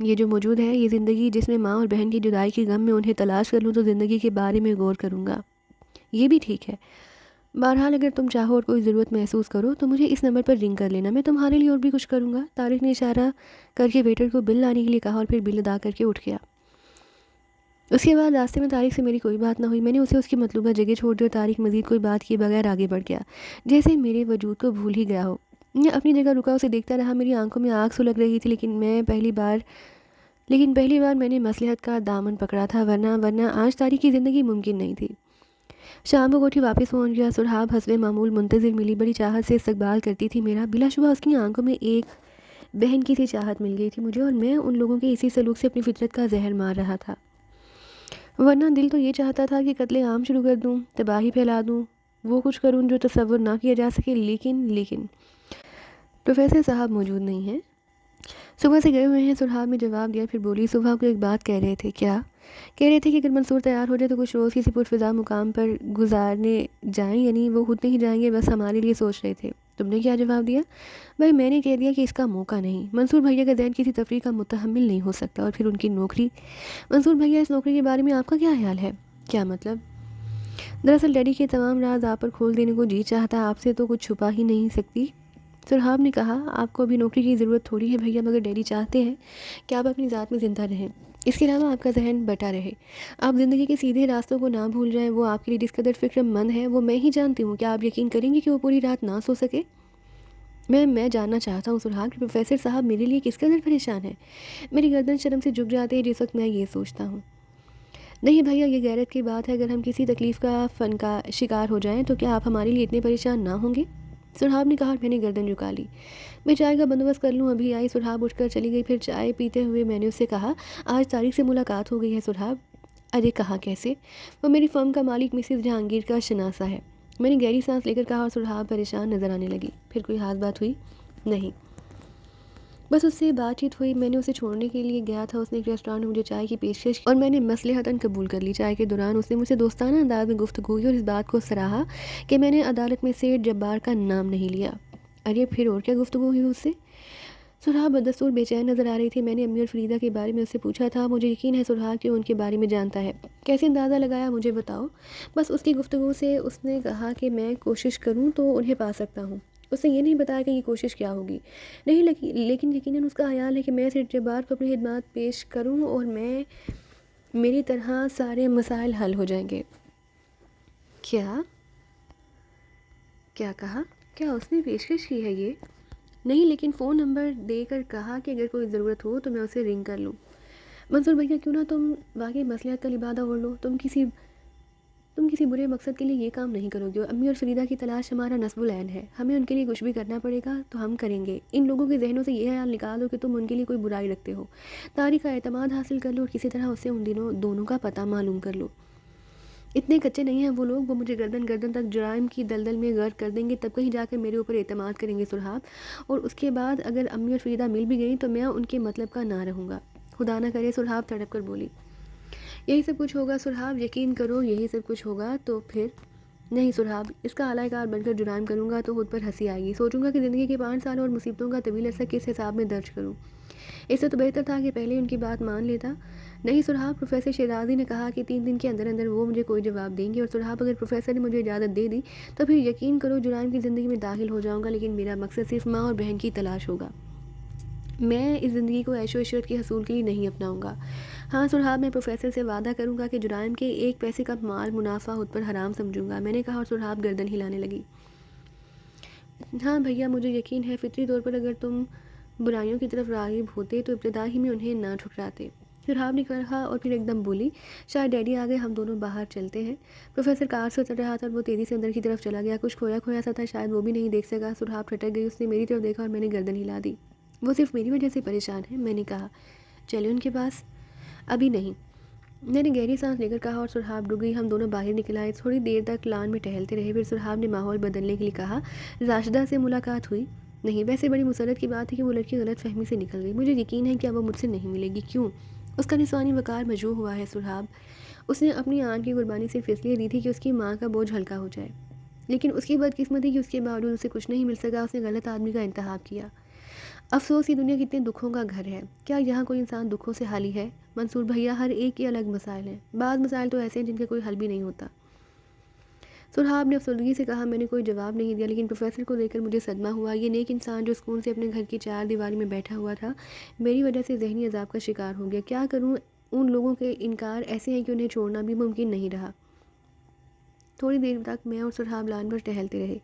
یہ جو موجود ہے یہ زندگی جس میں ماں اور بہن کی جدائی کے غم میں انہیں تلاش کر لوں تو زندگی کے بارے میں غور کروں گا. یہ بھی ٹھیک ہے. بہرحال اگر تم چاہو اور کوئی ضرورت محسوس کرو تو مجھے اس نمبر پر رنگ کر لینا. میں تمہارے لیے اور بھی کچھ کروں گا. طارق نے اشارہ کر کے ویٹر کو بل لانے کے لیے کہا اور پھر بل ادا کر کے اٹھ گیا. اس کے بعد راستے میں طارق سے میری کوئی بات نہ ہوئی. میں نے اسے اس کی مطلوبہ جگہ چھوڑ دی اور طارق مزید کوئی بات کیے بغیر آگے بڑھ گیا جیسے میرے وجود کو بھول ہی گیا ہو. میں اپنی جگہ رکا اسے دیکھتا رہا. میری آنکھوں میں آگ سلگ رہی تھی لیکن پہلی بار میں نے مصلحت کا دامن پکڑا تھا ورنہ آج طارق کی زندگی ممکن نہیں تھی. شام کو کوٹھی واپس پہنچ گیا. سرحاب حسب معمول منتظر ملی. بڑی چاہت سے استقبال کرتی تھی میرا. بلا شبہ اس کی آنکھوں میں ایک بہن کی سی چاہت مل گئی تھی مجھے اور میں ان لوگوں کے اسی سلوک سے اپنی فطرت کا زہر مار رہا تھا. ورنہ دل تو یہ چاہتا تھا کہ قتل عام شروع کر دوں, تباہی پھیلا دوں, وہ کچھ کروں جو تصور نہ کیا جا سکے. لیکن پروفیسر صاحب موجود نہیں ہیں. صبح سے گئے ہوئے ہیں, سرحاب نے جواب دیا. پھر بولی, صبح کو ایک بات کہہ رہے تھے. کیا کہہ رہے تھے؟ کہ اگر منصور تیار ہو جائے تو کچھ روز کسی پرفضا مقام پر گزارنے جائیں. یعنی وہ خود نہیں جائیں گے, بس ہمارے لیے سوچ رہے تھے. تم نے کیا جواب دیا؟ بھائی میں نے کہہ دیا کہ اس کا موقع نہیں. منصور بھیا کا ذہن کسی تفریح کا متحمل نہیں ہو سکتا. اور پھر ان کی نوکری. منصور بھیا اس نوکری کے بارے میں آپ کا کیا خیال ہے؟ کیا مطلب؟ دراصل ڈیڈی کے تمام راز آپ پر کھول دینے کو جی چاہتا. آپ سے تو کچھ چھپا ہی نہیں سکتی. سرحاب نے کہا, آپ کو ابھی نوکری کی ضرورت تھوڑی ہے بھیا, مگر ڈیڈی چاہتے ہیں کہ آپ اپنی ذات میں زندہ رہیں. اس کے علاوہ آپ کا ذہن بٹا رہے. آپ زندگی کے سیدھے راستوں کو نہ بھول جائیں. وہ آپ کے لیے جس قدر فکر مند ہے وہ میں ہی جانتی ہوں. کیا آپ یقین کریں گے کہ وہ پوری رات نہ سو سکے؟ میں جاننا چاہتا ہوں سرحاب کہ پروفیسر صاحب میرے لیے کس قدر پریشان ہے. میری گردن شرم سے جھک جاتی ہے جس وقت میں یہ سوچتا ہوں. نہیں بھیا, یہ غیرت کی بات ہے. اگر ہم کسی تکلیف کا فن کا شکار ہو جائیں تو کیا آپ ہمارے لیے اتنے پریشان نہ ہوں گے؟ سرحاب نے کہا. میں نے گردن جھکا لی. میں چائے کا بندوبست کر لوں. ابھی آئی. سرحاب اٹھ کر چلی گئی. پھر چائے پیتے ہوئے میں نے اس سے کہا, آج طارق سے ملاقات ہو گئی ہے سرحاب. ارے کہاں کیسے؟ وہ میری فرم کا مالک مسز جہانگیر کا شناسہ ہے. میں نے گہری سانس لے کر کہا اور سرحاب پریشان نظر آنے لگی. پھر کوئی خاص بات ہوئی؟ نہیں, بس اس سے بات چیت ہوئی. میں نے اسے چھوڑنے کے لیے گیا تھا. اس نے ایک ریسٹورانٹ میں مجھے چائے کی پیشکش کی اور میں نے مصلحتاً قبول کر لی. چائے کے دوران اس نے مجھ سے دوستانہ انداز میں گفتگو کی اور اس بات کو سراہا کہ میں نے عدالت میں سیٹھ جبار کا نام نہیں لیا. ارے پھر اور کیا گفتگو ہوئی اس سے؟ سرحاب بدستور بے چین نظر آ رہی تھی. میں نے امی اور فریدہ کے بارے میں اس سے پوچھا تھا. مجھے یقین ہے سرحاب کہ ان کے بارے میں جانتا ہے. کیسے اندازہ لگایا مجھے بتاؤ؟ بس اس کی گفتگو سے اس نے کہا کہ میں کوشش کروں تو انہیں پا سکتا ہوں. اس نے یہ نہیں بتایا کہ یہ کوشش کیا ہوگی. نہیں لیکن یقیناً اس کا خیال ہے کہ میں سیٹھ جبار کو اپنی خدمات پیش کروں اور میری طرح سارے مسائل حل ہو جائیں گے. کیا کہا؟ کیا اس نے پیشکش کی ہے یہ؟ نہیں, لیکن فون نمبر دے کر کہا کہ اگر کوئی ضرورت ہو تو میں اسے رنگ کر لوں. منصور بھیا, کیوں نہ تم واقعی مصلحت کا لبادہ اوڑھ لو. تم کسی برے مقصد کے لیے یہ کام نہیں کرو گے. امی اور فریدہ کی تلاش ہمارا نصب العین ہے. ہمیں ان کے لیے کچھ بھی کرنا پڑے گا تو ہم کریں گے. ان لوگوں کے ذہنوں سے یہ خیال نکال دو کہ تم ان کے لیے کوئی برائی رکھتے ہو. طارق کا اعتماد حاصل کر لو اور کسی طرح اس سے ان دونوں کا پتہ معلوم کر لو. اتنے کچے نہیں ہیں وہ لوگ. وہ مجھے گردن تک جرائم کی دلدل میں غرق کر دیں گے, تب کہیں جا کر میرے اوپر اعتماد کریں گے سرحاب. اور اس کے بعد اگر امی اور فریدہ مل بھی گئیں تو میں ان کے مطلب کا نہ رہوں گا. خدا نہ کرے. سرحاب تڑپ کر بولی. یہی سب کچھ ہوگا سرحاب, یقین کرو یہی سب کچھ ہوگا. تو پھر نہیں سرحاب, اس کا اعلی کار بن کر جرائم کروں گا تو خود پر ہنسی آئے گی. سوچوں گا کہ زندگی کے 5 سال اور مصیبتوں کا طویل عرصہ کس حساب میں درج کروں. اس سے تو بہتر تھا کہ پہلے ان کی بات مان لیتا. نہیں سرحاب, پروفیسر شیرازی نے کہا کہ 3 دن کے اندر وہ مجھے کوئی جواب دیں گے. اور سرحاب, اگر پروفیسر نے مجھے اجازت دے دی تو پھر یقین کرو جرائم کی زندگی میں داخل ہو جاؤں گا. لیکن میرا مقصد صرف ماں اور بہن کی تلاش ہوگا. میں اس زندگی کو عیش و عشرت کے حصول کے لیے نہیں اپناؤں گا. ہاں سرحاب, میں پروفیسر سے وعدہ کروں گا کہ جرائم کے 1 پیسے کا مال منافع خود پر حرام سمجھوں گا. میں نے کہا اور سرحاب گردن ہلانے لگی. ہاں بھیا, مجھے یقین ہے فطری طور پر اگر تم برائیوں کی طرف راغب ہوتے تو ابتدا ہی میں انہیں نہ ٹھکراتے. سرحاب نے کہا اور پھر ایک دم بولی, شاید ڈیڈی آ گئے, ہم دونوں باہر چلتے ہیں. پروفیسر کار سے اتر رہا تھا اور وہ تیزی سے اندر کی طرف چلا گیا. کچھ کھویا سا تھا, شاید وہ بھی نہیں دیکھ سکا. سرحاب ٹھٹک گئی. اس نے میری طرف دیکھا اور میں نے گردن ہلا دی. وہ صرف میری وجہ سے پریشان ہے. میں نے کہا, چلے ان کے پاس. ابھی نہیں, میں نے گہری سانس لے کر کہا اور سرحاب رک گئی. ہم دونوں باہر نکل آئے. تھوڑی دیر تک لان میں ٹہلتے رہے. پھر سرحاب نے ماحول بدلنے کے لیے کہا, راشدہ سے ملاقات ہوئی؟ نہیں, ویسے بڑی مسرت کی بات ہے کہ وہ لڑکی غلط فہمی سے نکل گئی. مجھے یقین ہے کہ اب وہ مجھ سے نہیں ملے گی. کیوں؟ اس کا نسوانی وقار مجروح ہوا ہے سرحاب. اس نے اپنی آن کی قربانی صرف اس لیے دی تھی کہ اس کی ماں کا بوجھ ہلکا ہو جائے. لیکن اس کی بدقسمتی کہ اس کے باوجود اسے کچھ نہیں مل سکا. اس نے غلط آدمی کا انتخاب کیا. افسوس یہ دنیا کتنے دکھوں کا گھر ہے، کیا یہاں کوئی انسان دکھوں سے خالی ہے؟ منصور بھیا، ہر ایک کے الگ مسائل ہیں، بعض مسائل تو ایسے ہیں جن کا کوئی حل بھی نہیں ہوتا۔ سرحاب نے افسردگی سے کہا۔ میں نے کوئی جواب نہیں دیا، لیکن پروفیسر کو دیکھ کر مجھے صدمہ ہوا۔ یہ نیک انسان جو سکون سے اپنے گھر کی چار دیواری میں بیٹھا ہوا تھا، میری وجہ سے ذہنی عذاب کا شکار ہو گیا۔ کیا کروں؟ ان لوگوں کے انکار ایسے ہیں کہ انہیں چھوڑنا بھی ممکن نہیں رہا۔ تھوڑی دیر تک میں اور سرحاب لان پر ٹہلتے رہے۔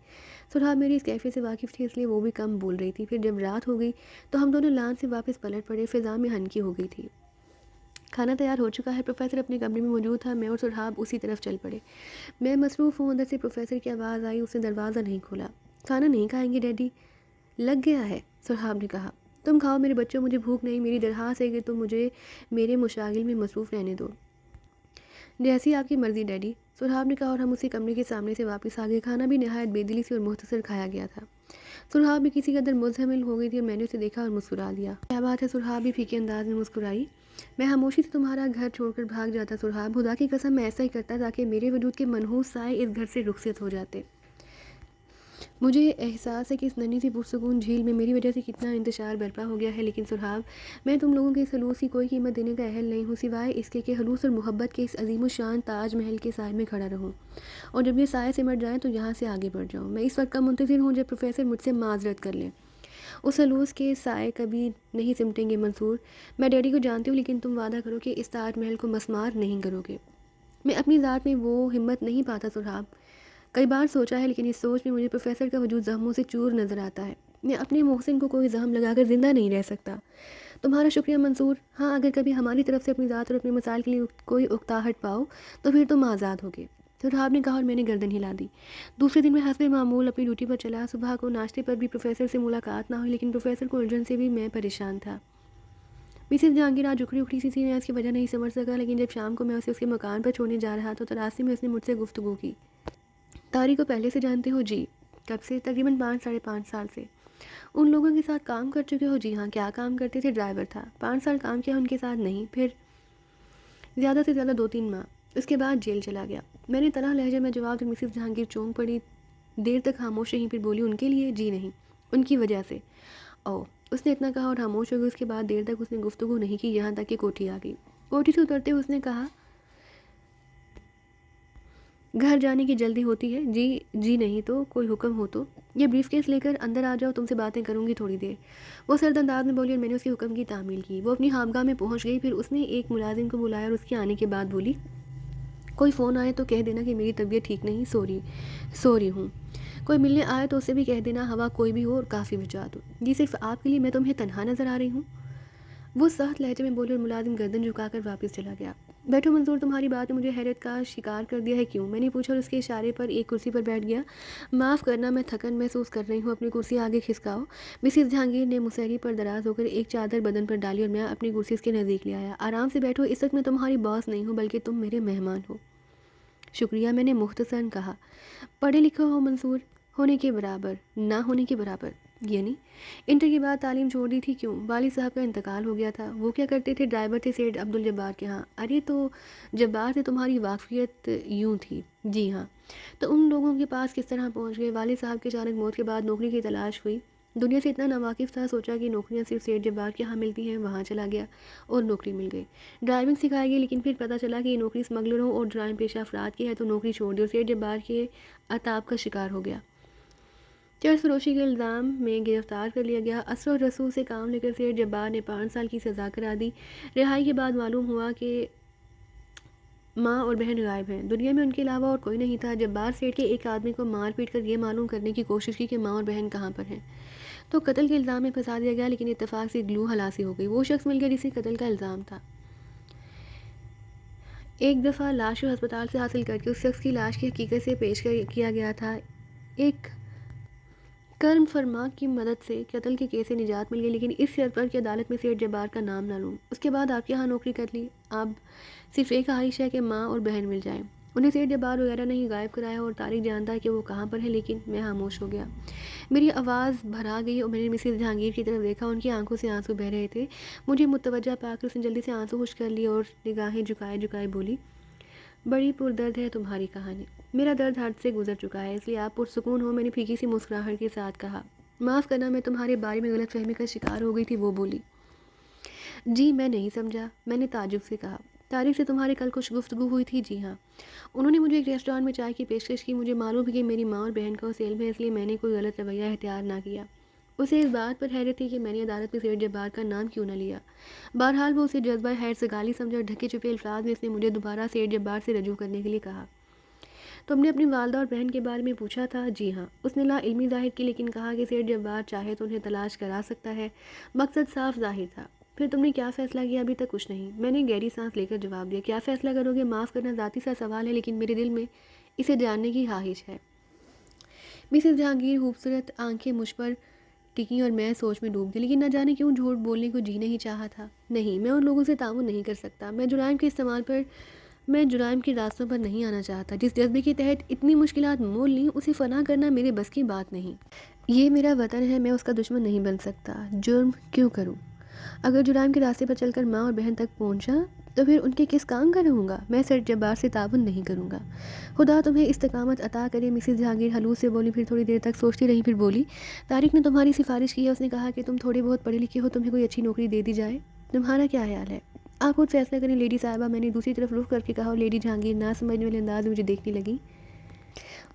سرحاب میری اس کیفیت سے واقف تھی، اس لیے وہ بھی کم بول رہی تھی۔ پھر جب رات ہو گئی تو ہم دونوں لان سے واپس پلٹ پڑے۔ فضا میں ہنکی ہو گئی تھی۔ کھانا تیار ہو چکا ہے، پروفیسر اپنے کمرے میں موجود تھا۔ میں اور سرحاب اسی طرف چل پڑے۔ میں مصروف ہوں، اندر سے پروفیسر کی آواز آئی۔ اس نے دروازہ نہیں کھولا۔ کھانا نہیں کھائیں گے ڈیڈی؟ لگ گیا ہے، سرحاب نے کہا۔ تم کھاؤ میرے بچوں، مجھے بھوک نہیں۔ میری درخواست ہے کہ تم مجھے میرے مشاغل میں مصروف رہنے دو۔ جیسی آپ کی مرضی ڈیڈی، سرحاب نے کہا، اور ہم اسی کمرے کے سامنے سے واپس آ گئے۔ کھانا بھی نہایت بے دلی سے اور مختصر کھایا گیا تھا۔ سرحاب بھی کسی قدر مزمل ہو گئی تھی اور میں نے اسے دیکھا اور مسکرا دیا۔ کیا بات ہے؟ سرحاب بھی پھیکے انداز میں مسکرائی۔ میں خاموشی سے تمہارا گھر چھوڑ کر بھاگ جاتا سرحاب، خدا کی قسم میں ایسا ہی کرتا تاکہ میرے وجود کے منحوس سائے اس گھر سے رخصت ہو جاتے۔ مجھے احساس ہے کہ اس ننھی سی پرسکون جھیل میں میری وجہ سے کتنا انتشار برپا ہو گیا ہے، لیکن سرحاب، میں تم لوگوں کے اس خلوص کی کوئی قیمت دینے کا اہل نہیں ہوں، سوائے اس کے کہ خلوص اور محبت کے اس عظیم الشان تاج محل کے سائے میں کھڑا رہوں، اور جب یہ سائے سمٹ جائیں تو یہاں سے آگے بڑھ جاؤں۔ میں اس وقت کا منتظر ہوں جب پروفیسر مجھ سے معذرت کر لیں۔ اس خلوص کے سائے کبھی نہیں سمٹیں گے منصور۔ میں ڈیڈی کو جانتی ہوں، لیکن تم وعدہ کرو کہ اس تاج محل کو مسمار نہیں کرو گے۔ میں اپنی ذات میں وہ ہمت نہیں پاتا سرحاب۔ کئی بار سوچا ہے، لیکن اس سوچ میں مجھے پروفیسر کا وجود زخموں سے چور نظر آتا ہے۔ میں اپنے محسن کو کوئی زخم لگا کر زندہ نہیں رہ سکتا۔ تمہارا شکریہ منصور۔ ہاں، اگر کبھی ہماری طرف سے اپنی ذات اور اپنے مسائل کے لیے کوئی اکتاہٹ پاؤ تو پھر تم آزاد ہوگے، سرحاب نے کہا، اور میں نے گردن ہلا دی۔ دوسرے دن میں حسب معمول اپنی ڈیوٹی پر چلا۔ صبح کو ناشتے پر بھی پروفیسر سے ملاقات نہ ہوئی، لیکن پروفیسر کو الجھن سے بھی میں پریشان تھا۔ مسز جہانگیر آج اکھڑی اکھڑی سی تھی، میں اس کی وجہ نہیں سمجھ سکا، لیکن جب شام کو میں اسے اس کے مکان پر چھوڑنے جا رہا تو راستے میں اس نے مجھ سے گفتگو کی۔ تاری کو پہلے سے جانتے ہو؟ جی۔ کب سے؟ تقریباً 5 ساڑھے 5 سال سے۔ ان لوگوں کے ساتھ کام کر چکے ہو؟ جی ہاں۔ کیا کام کرتے تھے؟ ڈرائیور تھا۔ 5 سال کام کیا ان کے ساتھ؟ نہیں۔ پھر؟ زیادہ سے زیادہ 2-3 ماہ۔ اس کے بعد جیل چلا گیا۔ میں نے طرح لہجے میں جواب دیا۔ مسز جہانگیر چونک پڑی، دیر تک خاموش رہی، پھر بولی، ان کے لیے؟ جی نہیں، ان کی وجہ سے۔ او، اس نے اتنا کہا اور خاموش ہو گئی۔ اس کے بعد دیر تک اس نے گفتگو نہیں کی، یہاں تک کہ کوٹھی آ گئی۔ کوٹھی سے اترتے ہوئے اس نے کہا، گھر جانے کی جلدی ہوتی ہے؟ جی نہیں تو کوئی حکم ہو تو؟ یہ بریف کیس لے کر اندر آ جاؤ، تم سے باتیں کروں گی تھوڑی دیر۔ وہ سرد انداز میں بولی اور میں نے اس کے حکم کی تعمیل کی۔ وہ اپنی خوابگاہ میں پہنچ گئی۔ پھر اس نے ایک ملازم کو بلایا اور اس کے آنے کے بعد بولی، کوئی فون آئے تو کہہ دینا کہ میری طبیعت ٹھیک نہیں، سوری ہوں۔ کوئی ملنے آئے تو اسے بھی کہہ دینا ہوا کوئی بھی ہو اور کافی بجا دو۔ جی صرف آپ کے لیے، میں تمہیں تنہا نظر آ رہی ہوں؟ وہ سخت لہجے میں بولی اور ملازم گردن جھکا کر واپس چلا گیا۔ بیٹھو منظور، تمہاری بات نے مجھے حیرت کا شکار کر دیا ہے۔ کیوں؟ میں نے پوچھا اور اس کے اشارے پر ایک کرسی پر بیٹھ گیا۔ معاف کرنا، میں تھکن محسوس کر رہی ہوں، اپنی کرسی آگے کھسکاؤ۔ مسز جہانگیر نے مسہری پر دراز ہو کر ایک چادر بدن پر ڈالی اور میں اپنی کرسی اس کے نزدیک لے آیا۔ آرام سے بیٹھو، اس وقت میں تمہاری باس نہیں ہوں بلکہ تم میرے مہمان ہو۔ شکریہ، میں نے مختصراً کہا۔ پڑھے لکھے ہو منصور؟ ہونے کے برابر، نہ ہونے کے برابر۔ یعنی؟ انٹر کے بعد تعلیم چھوڑ دی تھی؟ کیوں؟ والد صاحب کا انتقال ہو گیا تھا۔ وہ کیا کرتے تھے؟ ڈرائیور تھے سیٹھ عبدالجبار کے ہاں۔ ارے تو جبار سے تمہاری واقفیت یوں تھی؟ جی ہاں۔ تو ان لوگوں کے پاس کس طرح پہنچ گئے؟ والد صاحب کے اچانک موت کے بعد نوکری کی تلاش ہوئی، دنیا سے اتنا ناواقف تھا، سوچا کہ نوکریاں صرف سیٹھ جبار کے ہاں ملتی ہیں، وہاں چلا گیا اور نوکری مل گئی۔ ڈرائیونگ سکھائی گئی، لیکن پھر پتہ چلا کہ یہ نوکری اسمگلروں اور جرائم پیشہ افراد کی ہے، تو نوکری چھوڑ دی اور سیٹھ جبار کے عتاب کا شکار ہو گیا۔ چرس فروشی کے الزام میں گرفتار کر لیا گیا۔ اثر و رسوخ سے کام لے کر سیٹھ جبار نے 5 سال کی سزا کرا دی۔ رہائی کے بعد معلوم ہوا کہ ماں اور بہن غائب ہیں، دنیا میں ان کے علاوہ اور کوئی نہیں تھا۔ جبار سیٹھ کے ایک آدمی کو مار پیٹ کر یہ معلوم کرنے کی کوشش کی کہ ماں اور بہن کہاں پر ہیں، تو قتل کے الزام میں پھنسا دیا گیا، لیکن اتفاق سے گلو ہلاسی ہو گئی۔ وہ شخص مل گیا جسے قتل کا الزام تھا۔ ایک دفعہ لاش کو ہسپتال سے حاصل کر کے اس شخص کی لاش کی حقیقت سے پیش کیا گیا تھا۔ ایک کرم فرما کی مدد سے قتل کے کیس سے نجات مل گئی، لیکن اس شرط پر کہ عدالت میں سیٹھ جبار کا نام نہ لوں۔ اس کے بعد آپ کے یہاں نوکری کر لی۔ اب صرف ایک خواہش ہے کہ ماں اور بہن مل جائیں۔ انہیں سیٹھ جبار وغیرہ نہیں غائب کرایا اور طارق جانتا ہے کہ وہ کہاں پر ہے، لیکن میں خاموش ہو گیا۔ میری آواز بھرا گئی اور میں نے مسز جہانگیر کی طرف دیکھا، ان کی آنکھوں سے آنسو بہہ رہے تھے۔ مجھے متوجہ پا کر اس نے جلدی سے آنسو خشک کر لیے اور نگاہیں جھکائے بولی، بڑی پردرد ہے تمہاری کہانی۔ میرا درد حد سے گزر چکا ہے، اس لیے آپ پرسکون ہو، میں نے پھیکی سی مسکراہٹ کے ساتھ کہا۔ معاف کرنا، میں تمہارے بارے میں غلط فہمی کا شکار ہو گئی تھی، وہ بولی۔ جی میں نہیں سمجھا، میں نے تعجب سے کہا۔ طارق سے تمہاری کل کچھ گفتگو ہوئی تھی؟ جی ہاں، انہوں نے مجھے ایک ریسٹورانٹ میں چائے کی پیشکش کی۔ مجھے معلوم ہے کہ میری ماں اور بہن کا اس علم ہے، اس لیے میں نے کوئی غلط رویہ اختیار نہ کیا۔ اسے اس بات پر حیرت تھی کہ میں نے عدالت میں سیٹھ جبار کا نام کیوں نہ لیا۔ بہرحال وہ اسے جذبہ حیر سے گالی سمجھا اور ڈھکے چھپے الفاظ میں اس نے مجھے دوبارہ سیٹھ جبار سے رجوع کرنے کے لیے کہا۔ تم نے اپنی والدہ اور بہن کے بارے میں پوچھا تھا؟ جی ہاں۔ اس نے لا علمی ظاہر کی، لیکن کہا کہ سیٹھ جبار چاہے تو انہیں تلاش کرا سکتا ہے۔ مقصد صاف ظاہر تھا۔ پھر تم نے کیا فیصلہ کیا؟ ابھی تک کچھ نہیں، میں نے گہری سانس لے کر جواب دیا۔ کیا فیصلہ کرو گے؟ معاف کرنا ذاتی سا سوال ہے، لیکن میرے دل میں اسے جاننے کی خواہش ہے۔ مسز جہانگیر خوبصورت آنکھیں مجھ پر ٹکی اور میں سوچ میں ڈوب گئی، لیکن نہ جانے کیوں جھوٹ بولنے کو جی نہیں چاہا تھا۔ نہیں، میں ان لوگوں سے تعاون نہیں کر سکتا۔ میں جرائم کے راستوں پر نہیں آنا چاہتا۔ جس جذبے کے تحت اتنی مشکلات مول لیں، اسے فنا کرنا میرے بس کی بات نہیں۔ یہ میرا وطن ہے، میں اس کا دشمن نہیں بن سکتا۔ جرم کیوں کروں؟ اگر جرائم کے راستے پر چل کر ماں اور بہن تک پہنچا تو پھر ان کے کس کام کا رہوں گا؟ میں سیٹھ جبار سے تعاون نہیں کروں گا۔ خدا تمہیں استقامت عطا کرے، مسز جہانگیر ہلوس سے بولی۔ پھر تھوڑی دیر تک سوچتی رہی، پھر بولی، طارق نے تمہاری سفارش کی ہے۔ اس نے کہا کہ تم تھوڑے بہت پڑھے لکھے ہو، تمہیں کوئی اچھی نوکری دے دی جائے۔ تمہارا کیا خیال ہے؟ آپ خود فیصلہ کریں لیڈی صاحبہ، میں نے دوسری طرف رخ کر کے کہا، اور لیڈی جہانگیر نہ سمجھنے والے انداز میں مجھے دیکھنے لگی۔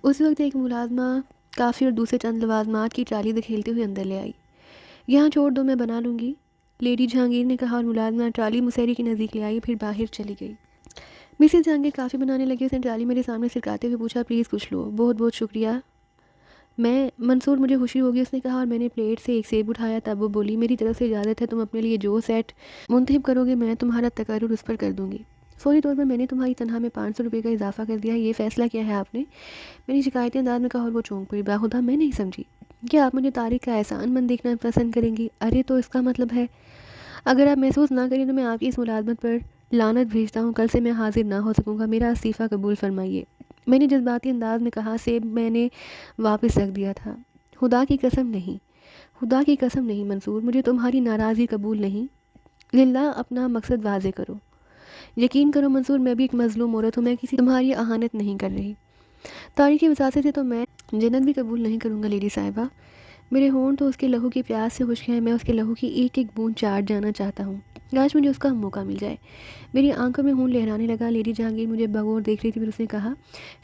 اس وقت ایک ملازمہ کافی اور دوسرے چند لوازمات کی ٹرالی دکھیلتے ہوئے اندر لے آئی۔ یہاں چھوڑ دو، میں بنا لوں گی، لیڈی جہانگیر نے کہا، اور ملازمہ ٹرالی مسہری کے نزدیک لے آئی، پھر باہر چلی گئی۔ مسز جہانگیر کافی بنانے لگی۔ اس نے ٹرالی میرے سامنے سرکاتے ہوئے پوچھا، پلیز کچھ لو۔ بہت بہت شکریہ منصور، مجھے خوشی ہوگی، اس نے کہا، اور میں نے پلیٹ سے ایک سیب اٹھایا۔ تب وہ بولی، میری طرف سے اجازت ہے، تم اپنے لیے جو سیٹ منتخب کرو گے میں تمہارا تقرر اس پر کر دوں گی۔ فوری طور پر میں نے تمہاری تنخواہ میں 500 روپے کا اضافہ کر دیا ہے۔ یہ فیصلہ کیا ہے آپ نے؟ میں نے شکایتی انداز میں کہا، اور وہ چونک پڑی۔ باخدا میں نہیں سمجھی، کیا آپ مجھے طارق کا احسان مند دیکھنا پسند کریں گی؟ ارے تو اس کا مطلب ہے اگر آپ محسوس نہ کریں تو میں آپ کی اس ملازمت پر لعنت بھیجتا ہوں، کل سے میں حاضر نہ ہو سکوں گا، میرا استعفیٰ قبول فرمائیے۔ میں نے جذباتی انداز میں کہا، سیب میں نے واپس رکھ دیا تھا۔ خدا کی قسم نہیں، خدا کی قسم نہیں منصور، مجھے تمہاری ناراضی قبول نہیں۔ للہ اپنا مقصد واضح کرو۔ یقین کرو منصور، میں بھی ایک مظلوم عورت ہوں، میں کسی تمہاری اہانت نہیں کر رہی۔ طارق کی وساطت سے تو میں جنت بھی قبول نہیں کروں گا لیڈی صاحبہ۔ میرے ہونٹ تو اس کے لہو کی پیاس سے خشک ہیں، میں اس کے لہو کی ایک ایک بوند چاٹ جانا چاہتا ہوں، کاش مجھے اس کا موقع مل جائے۔ میری آنکھوں میں خون لہرانے لگا۔ لیڈی جہانگیر مجھے بغور دیکھ رہی تھی، پھر اس نے کہا،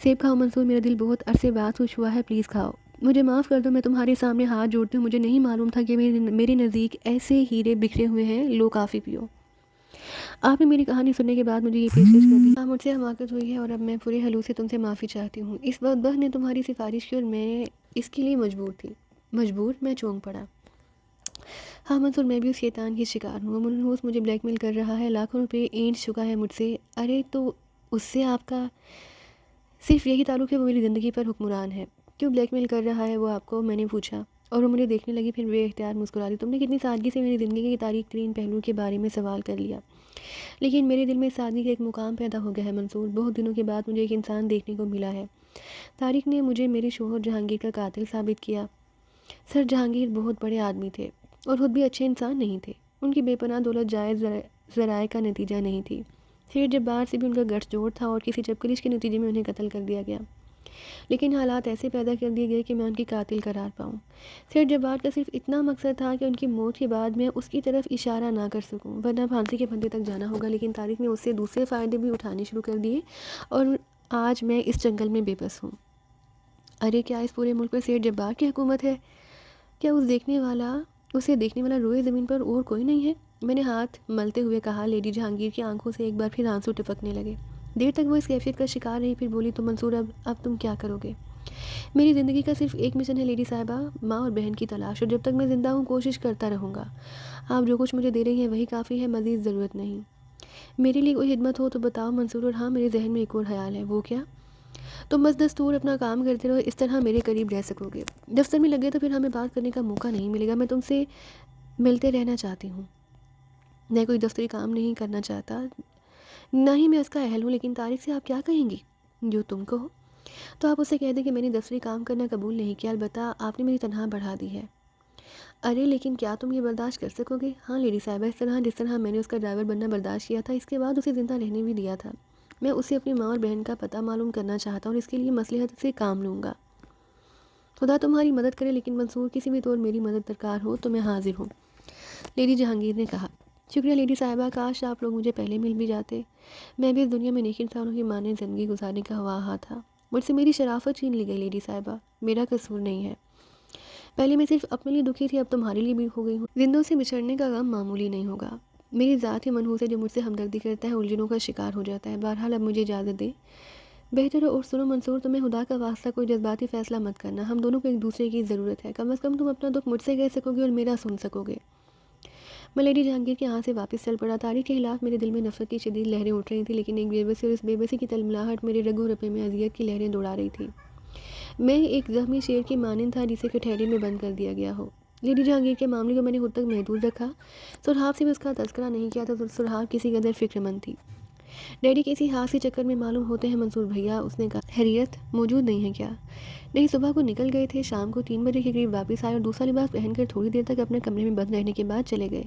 سیب کھاؤ منصور، میرا دل بہت عرصے بعد خوش ہوا ہے، پلیز کھاؤ۔ مجھے معاف کر دو، میں تمہارے سامنے ہاتھ جوڑتی ہوں، مجھے نہیں معلوم تھا کہ میرے نزدیک ایسے ہیرے بکھرے ہوئے ہیں۔ لو کافی پیو۔ آپ نے میری کہانی سننے کے بعد مجھے یہ پیشکش کر دی، مجھ سے حماقت ہوئی ہے اور اب میں پورے حلو سے تم سے معافی چاہتی ہوں۔ اس بدبخت نے تمہاری سفارش کی اور میں اس کے لیے مجبور تھی۔ مجبور؟ میں چونک پڑا۔ ہاں منصور، میں بھی اس شیطان کی شکار ہوں، وہ منحوس مجھے بلیک میل کر رہا ہے، لاکھوں روپے اینٹ چکا ہے مجھ سے۔ ارے تو اس سے آپ کا صرف یہی تعلق ہے، وہ میری زندگی پر حکمران ہے۔ کیوں بلیک میل کر رہا ہے وہ آپ کو؟ میں نے پوچھا، اور وہ مجھے دیکھنے لگی، پھر بے اختیار مسکرا دی۔ تم نے کتنی سادگی سے میری زندگی کی تاریک ترین پہلو کے بارے میں سوال کر لیا، لیکن میرے دل میں سادگی کا ایک مقام پیدا ہو گیا ہے منصور۔ بہت دنوں کے بعد مجھے ایک انسان دیکھنے کو ملا ہے۔ طارق نے مجھے میرے شوہر جہانگیر کا قاتل ثابت کیا۔ سر جہانگیر بہت بڑے آدمی تھے اور خود بھی اچھے انسان نہیں تھے۔ ان کی بے پناہ دولت جائز ذرائع کا نتیجہ نہیں تھی۔ سیٹھ جبار سے بھی ان کا گٹھ جوڑ تھا اور کسی چپکلش کے نتیجے میں انہیں قتل کر دیا گیا، لیکن حالات ایسے پیدا کر دیے گئے کہ میں ان کی قاتل قرار پاؤں۔ سیٹھ جبار کا صرف اتنا مقصد تھا کہ ان کی موت کے بعد میں اس کی طرف اشارہ نہ کر سکوں، ورنہ پھانسی کے پھندے تک جانا ہوگا، لیکن طارق نے اس سے دوسرے فائدے بھی اٹھانے شروع کر دیے اور آج میں اس جنگل میں بے بس ہوں۔ ارے کیا اس پورے ملک پر سیٹھ جبار کی حکومت ہے؟ کیا اسے دیکھنے والا روئے زمین پر اور کوئی نہیں ہے؟ میں نے ہاتھ ملتے ہوئے کہا۔ لیڈی جہانگیر کی آنکھوں سے ایک بار پھر آنسو ٹپکنے لگے۔ دیر تک وہ اس کیفیت کا شکار رہی، پھر بولی، تو منصور اب تم کیا کرو گے؟ میری زندگی کا صرف ایک مشن ہے لیڈی صاحبہ، ماں اور بہن کی تلاش، اور جب تک میں زندہ ہوں کوشش کرتا رہوں گا۔ آپ جو کچھ مجھے دے رہی ہیں وہی کافی ہے، مزید ضرورت نہیں۔ میرے لیے کوئی خدمت ہو تو بتاؤ منصور، اور ہاں میرے ذہن میں ایک اور خیال ہے۔ وہ کیا؟ تم بس دستور اپنا کام کرتے رہو، اس طرح میرے قریب رہ سکو گے۔ دفتر میں لگے تو پھر ہمیں بات کرنے کا موقع نہیں ملے گا۔ میں تم سے ملتے رہنا چاہتی ہوں، میں کوئی دفتری کام نہیں کرنا چاہتا، نہ ہی میں اس کا اہل ہوں، لیکن طارق سے آپ کیا کہیں گی؟ جو تم کہو۔ تو آپ اسے کہہ دیں کہ میں نے دفتری کام کرنا قبول نہیں کیا، البتہ آپ نے میری تنخواہ بڑھا دی ہے۔ ارے لیکن کیا تم یہ برداشت کر سکو گے؟ ہاں لیڈی صاحبہ، اس طرح جس طرح میں نے اس کا ڈرائیور بننا برداشت کیا تھا، اس کے بعد اسے زندہ رہنے بھی دیا تھا۔ میں اسے اپنی ماں اور بہن کا پتہ معلوم کرنا چاہتا ہوں اور اس کے لیے مصلحت سے کام لوں گا۔ خدا تمہاری مدد کرے، لیکن منصور کسی بھی طور میری مدد درکار ہو تو میں حاضر ہوں، لیڈی جہانگیر نے کہا۔ شکریہ لیڈی صاحبہ، کاش آپ لوگ مجھے پہلے مل بھی جاتے، میں بھی اس دنیا میں نیک انسانوں کی مانند زندگی گزارنے کا خواہاں تھا۔ مجھ سے میری شرافت چھین لی گئی لیڈی صاحبہ، میرا قصور نہیں ہے، پہلے میں صرف اپنے لیے دکھی تھی، اب تمہارے لیے بھی ہو گئی ہوں۔ زندوں سے بچھڑنے کا غم معمولی نہیں ہوگا، میری ذات ہی منحوس ہے، جو مجھ سے ہمدردی کرتا ہے الجھنوں کا شکار ہو جاتا ہے۔ بہرحال اب مجھے اجازت دیں، بہتر ہے۔ اور سنو منصور، تمہیں خدا کا واسطہ کوئی جذباتی فیصلہ مت کرنا، ہم دونوں کو ایک دوسرے کی ضرورت ہے، کم از کم تم اپنا دکھ مجھ سے کہہ سکو گے اور میرا سن سکو گے۔ میں لیڈی جہانگیر کے ہاتھ سے واپس چل پڑا۔ تاریخ کے خلاف میرے دل میں نفرت کی شدید لہریں اٹھ رہی تھیں، لیکن ایک بے بسی، اور اس بے بسی کی تلملاہٹ میرے رگ و رپے میں اذیت کی لہریں دوڑا رہی تھی۔ میں ایک زخمی شیر کی مانند تھا جسے کٹہرے میں بند کر دیا گیا ہو۔ لیڈی جہانگیر کے معاملے کو میں نے خود تک محدود رکھا، سرحاب سے بھی اس کا تذکرہ نہیں کیا تھا۔ سرحاب کسی قدر فکر مند تھی۔ ڈیڈی کسی حادثے چکر میں معلوم ہوتے ہیں منصور بھیا، اس نے کہا۔ حیریت موجود نہیں ہے کیا؟ نہیں، صبح کو نکل گئے تھے، شام کو 3 بجے کے قریب واپس آئے اور دوسرا لباس پہن کر تھوڑی دیر تک اپنے کمرے میں بند رہنے کے بعد چلے گئے۔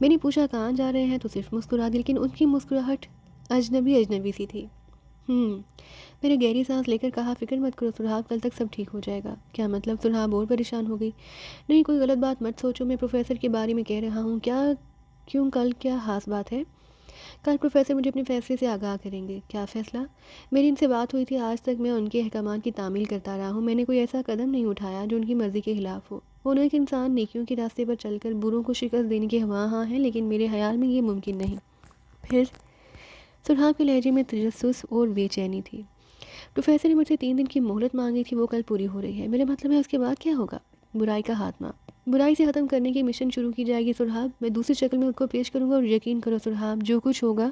میں نے پوچھا کہاں جا رہے ہیں تو صرف مسکرا دی، لیکن ان کی مسکراہٹ اجنبی سی تھی۔ میں نے گہری سانس لے کر کہا، فکر مت کرو سرحاب، کل تک سب ٹھیک ہو جائے گا۔ کیا مطلب؟ سرحاب اور پریشان ہو گئی۔ نہیں، کوئی غلط بات مت سوچو، میں پروفیسر کے بارے میں کہہ رہا ہوں۔ کیوں کل کیا خاص بات ہے؟ کل پروفیسر مجھے اپنے فیصلے سے آگاہ کریں گے۔ کیا فیصلہ؟ میری ان سے بات ہوئی تھی، آج تک میں ان کے احکامات کی تعمیل کرتا رہا ہوں، میں نے کوئی ایسا قدم نہیں اٹھایا جو ان کی مرضی کے خلاف ہو۔ وہ ایک انسان نیکیوں کے راستے پر چل کر بروں کو شکست دینے کے خواہاں ہیں، لیکن میرے خیال میں یہ ممکن نہیں۔ پھر؟ سرحاب کے لہجے میں تجسس اور بے چینی تھی۔ پروفیسر نے مجھ سے 3 دن کی مہلت مانگی تھی، وہ کل پوری ہو رہی ہے۔ میرا مطلب ہے اس کے بعد کیا ہوگا؟ برائی کا خاتمہ، برائی سے ختم کرنے کی مشن شروع کی جائے گی سرحاب، میں دوسری شکل میں خود کو پیش کروں گا، اور یقین کرو سرحاب، جو کچھ ہوگا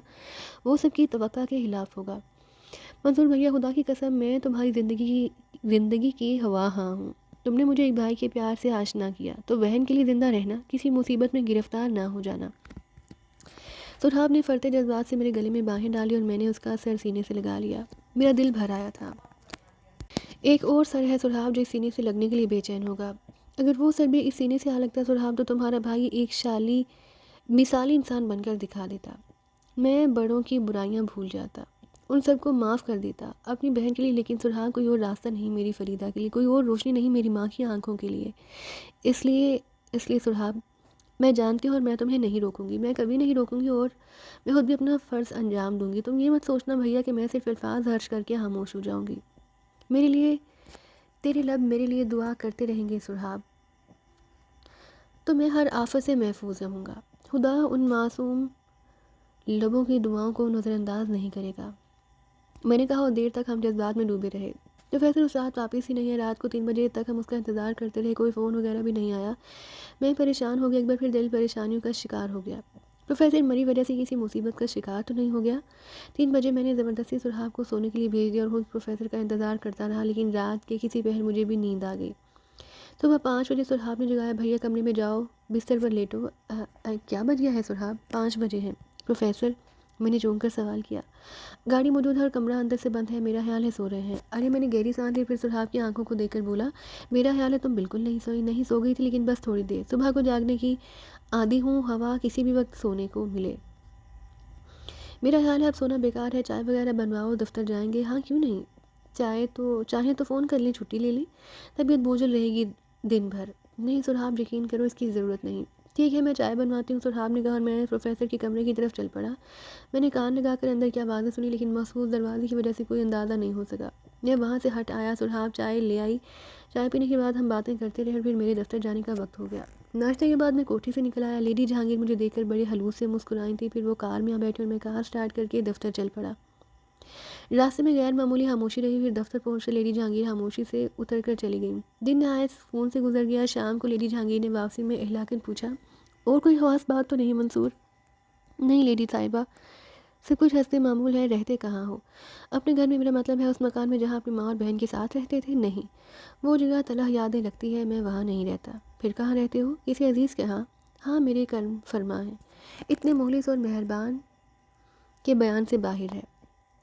وہ سب کی توقع کے خلاف ہوگا۔ منصور بھیا، خدا کی قسم، میں تمہاری زندگی کی خواہاں ہوں۔ تم نے مجھے ایک بھائی کے پیار سے آشنا کیا، تو بہن کے لیے زندہ رہنا، کسی مصیبت میں گرفتار نہ ہو جانا۔ سرحاب نے فرتے جذبات سے میرے گلے میں باہیں ڈالی اور میں نے اس کا سر سینے سے لگا لیا۔ میرا دل بھر آیا تھا۔ ایک اور سر ہے سرحاب جو اس سینے سے لگنے کے لیے بے چین ہوگا۔ اگر وہ سر بھی اس سینے سے آ لگتا سرحاب، تو تمہارا بھائی ایک مثالی انسان بن کر دکھا دیتا۔ میں بڑوں کی برائیاں بھول جاتا، ان سب کو معاف کر دیتا اپنی بہن کے لیے، لیکن سرحاب کوئی اور راستہ نہیں میری فریدہ کے لیے، کوئی اور روشنی نہیں میری ماں کی آنکھوں کے لیے۔ اس لیے سرحاب، میں جانتی ہوں اور میں تمہیں نہیں روکوں گی، میں کبھی نہیں روکوں گی، اور میں خود بھی اپنا فرض انجام دوں گی۔ تم یہ مت سوچنا بھیا کہ میں صرف الفاظ خرچ کر کے خاموش ہو جاؤں گی۔ میرے لیے تیرے لب میرے لیے دعا کرتے رہیں گے سرحاب، تو میں ہر آفت سے محفوظ رہوں گا۔ خدا ان معصوم لبوں کی دعاؤں کو نظر انداز نہیں کرے گا۔ میں نے کہا، اور دیر تک ہم جذبات میں ڈوبے رہے۔ پروفیسر اس رات واپس ہی نہیں ہے، رات کو 3 بجے تک ہم اس کا انتظار کرتے رہے، کوئی فون وغیرہ بھی نہیں آیا۔ میں پریشان ہو گیا، ایک بار پھر دل پریشانیوں کا شکار ہو گیا۔ پروفیسر میری وجہ سے کسی مصیبت کا شکار تو نہیں ہو گیا؟ 3 بجے میں نے زبردستی سرحاب کو سونے کے لیے بھیج دیا اور خود پروفیسر کا انتظار کرتا رہا، لیکن رات کے کسی پہر مجھے بھی نیند آ گئی۔ صبح 5 بجے سرحاب نے جگایا، بھیا کمرے میں جاؤ، بستر پر لیٹو۔ کیا بج گیا ہے سرحاب؟ 5 بجے ہیں پروفیسر، میں نے چونک کر سوال کیا۔ گاڑی موجود ہے اور کمرہ اندر سے بند ہے، میرا خیال ہے سو رہے ہیں۔ ارے، میں نے گہری سانس لی، پھر سرحاب کی آنکھوں کو دیکھ کر بولا، میرا خیال ہے تم بالکل نہیں سوئی۔ نہیں، سو گئی تھی لیکن بس تھوڑی دیر، صبح کو جاگنے کی عادی ہوں، ہوا کسی بھی وقت سونے کو ملے۔ میرا خیال ہے اب سونا بیکار ہے، چائے وغیرہ بنواؤ، دفتر جائیں گے۔ ہاں کیوں نہیں، چاہیں تو فون کر لیں، چھٹی لے لیں، طبیعت بوجھل رہے گی دن بھر۔ نہیں سرحاب، یقین کرو اس کی ضرورت نہیں۔ ٹھیک ہے، میں چائے بنواتی ہوں، سرحاب نے کہا، اور میں پروفیسر کے کمرے کی طرف چل پڑا۔ میں نے کان لگا کر اندر کی آوازیں سنی، لیکن محفوظ دروازے کی وجہ سے کوئی اندازہ نہیں ہو سکا۔ میں وہاں سے ہٹ آیا، سرحاب چائے لے آئی، چائے پینے کے بعد ہم باتیں کرتے رہے، اور پھر میرے دفتر جانے کا وقت ہو گیا۔ ناشتے کے بعد میں کوٹھی سے نکل آیا، لیڈی جہانگیر مجھے دیکھ کر بڑے خلوص سے مسکرائی تھی، پھر وہ کار میں آ بیٹھی اور میں کار سٹارٹ کر کے دفتر چل پڑا۔ راستے میں غیر معمولی خاموشی رہی، پھر دفتر پہنچ کر لیڈی جہانگیر خاموشی سے اتر کر چلی گئی۔ دن نہایت سکون سے گزر گیا۔ شام کو لیڈی جہانگیر نے واپسی میں اہلاکن پوچھا، اور کوئی خاص بات تو نہیں منصور؟ نہیں لیڈی صاحبہ، سب کچھ ہنستے معمول ہے، رہتے کہاں ہو؟ اپنے گھر میں، میرا مطلب ہے اس مکان میں جہاں اپنی ماں اور بہن کے ساتھ رہتے تھے؟ نہیں، وہ جگہ تلخ یادیں لگتی ہے، میں وہاں نہیں رہتا۔ پھر کہاں رہتے ہو؟ کسی عزیز کے ہاں۔ ہاں، میرے کرم فرما ہیں، اتنے مخلص اور مہربان کے بیان سے باہر ہے،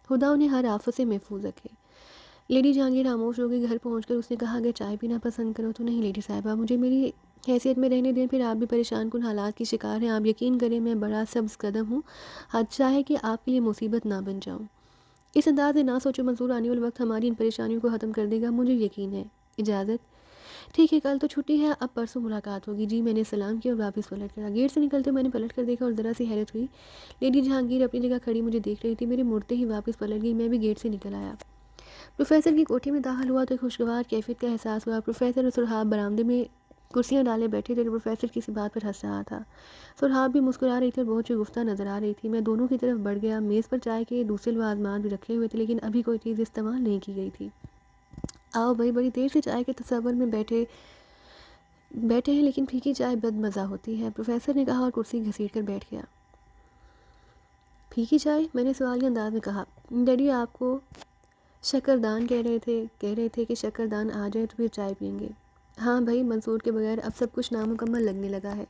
خدا انہیں ہر آفت سے محفوظ رکھے۔ لیڈی جہانگیر خاموش ہو گئی۔ گھر پہنچ کر اس نے کہا، اگر چائے پینا پسند کرو تو؟ نہیں لیڈی صاحبہ، مجھے میری حیثیت میں رہنے دیں، پھر آپ بھی پریشان کن حالات کی شکار ہیں، آپ یقین کریں میں بڑا سبز قدم ہوں، حادثہ ہے کہ آپ کے لیے مصیبت نہ بن جاؤں۔ اس انداز سے نہ سوچو منصور، آنے والا وقت ہماری ان پریشانیوں کو ختم کر دے گا، مجھے یقین ہے۔ اجازت؟ ٹھیک ہے کل تو چھٹی ہے، اب پرسوں ملاقات ہوگی. جی میں نے سلام کیا اور واپس پلٹ کر گیٹ سے نکلتے میں نے پلٹ کر دیکھا اور ذرا سی حیرت ہوئی. لیڈی جہانگیر اپنی جگہ کھڑی مجھے دیکھ رہی تھی. میرے مڑتے ہی واپس پلٹ گئی. میں بھی گیٹ سے نکل آیا. پروفیسر کی کوٹھی میں داخل ہوا تو ایک خوشگوار کیفیت کا احساس ہوا. پروفیسر اور سرحاب برآمدے میں کرسیاں ڈالے بیٹھے تھے. پروفیسر کسی بات پر ہنس رہا تھا. سرحاب بھی مسکرا رہی تھی اور بہت شگفتہ نظر آ رہی تھی. میں دونوں کی طرف بڑھ گیا. میز پر چائے کے دوسرے لوازمات بھی رکھے ہوئے تھے لیکن ابھی کوئی چیز استعمال نہیں کی گئی تھی. آؤ بھائی، بڑی دیر سے چائے کے تصور میں بیٹھے ہیں لیکن پھیکی چائے بد مزہ ہوتی ہے، پروفیسر نے کہا اور کرسی گھسیٹ کر بیٹھ گیا. پھیکی چائے؟ میں نے سوالیہ انداز میں کہا. ڈیڈی آپ کو شکردان کہہ رہے تھے کہ شکردان آ جائے تو پھر چائے پئیں گے. ہاں بھائی، منصور کے بغیر اب سب کچھ نامکمل لگنے لگا ہے.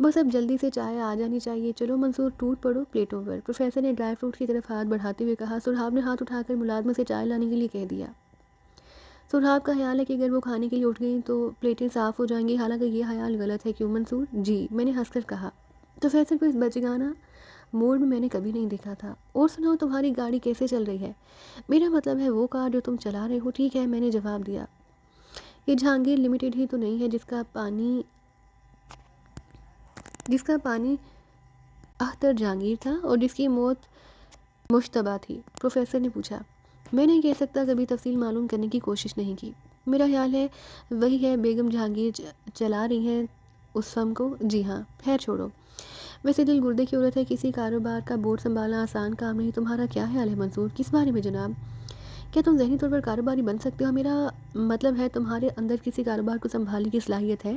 بس اب جلدی سے چائے آ جانی چاہیے. چلو منصور، ٹوٹ پڑو پلیٹوں پر. پروفیسر نے ڈرائی فروٹ کی طرف ہاتھ بڑھاتے ہوئے کہا. سرحاب نے ہاتھ اٹھا کر ملازمہ سے چائے لانے کے لیے کہہ دیا. سرحاب کا خیال ہے کہ اگر وہ کھانے کے لیے اٹھ گئیں تو پلیٹیں صاف ہو جائیں گی، حالانکہ یہ خیال غلط ہے. کیوں منصور؟ جی، میں نے ہنس کر کہا. پروفیسر کو اس بچگانہ موڈ میں نے کبھی نہیں دیکھا تھا. اور سناؤ، تمہاری گاڑی کیسے چل رہی ہے؟ میرا مطلب ہے وہ کار جو تم چلا رہے ہو. ٹھیک ہے، میں نے جواب دیا. یہ جہانگیر لمیٹڈ ہی تو نہیں ہے جس کا پانی اختر جہانگیر تھا اور جس کی موت مشتبہ تھی؟ پروفیسر نے پوچھا. میں نہیں کہہ سکتا، کبھی تفصیل معلوم کرنے کی کوشش نہیں کی. میرا خیال ہے وہی ہے. بیگم جہانگیر چلا رہی ہیں اس فرم کو. جی ہاں. خیر چھوڑو. ویسے دل گردے کی عورت ہے. کسی کاروبار کا بورڈ سنبھالنا آسان کام نہیں. تمہارا کیا خیال ہے منصور؟ کس بارے میں جناب؟ کیا تم ذہنی طور پر کاروباری بن سکتے ہو؟ میرا مطلب ہے تمہارے اندر کسی کاروبار کو سنبھالنے کی صلاحیت ہے.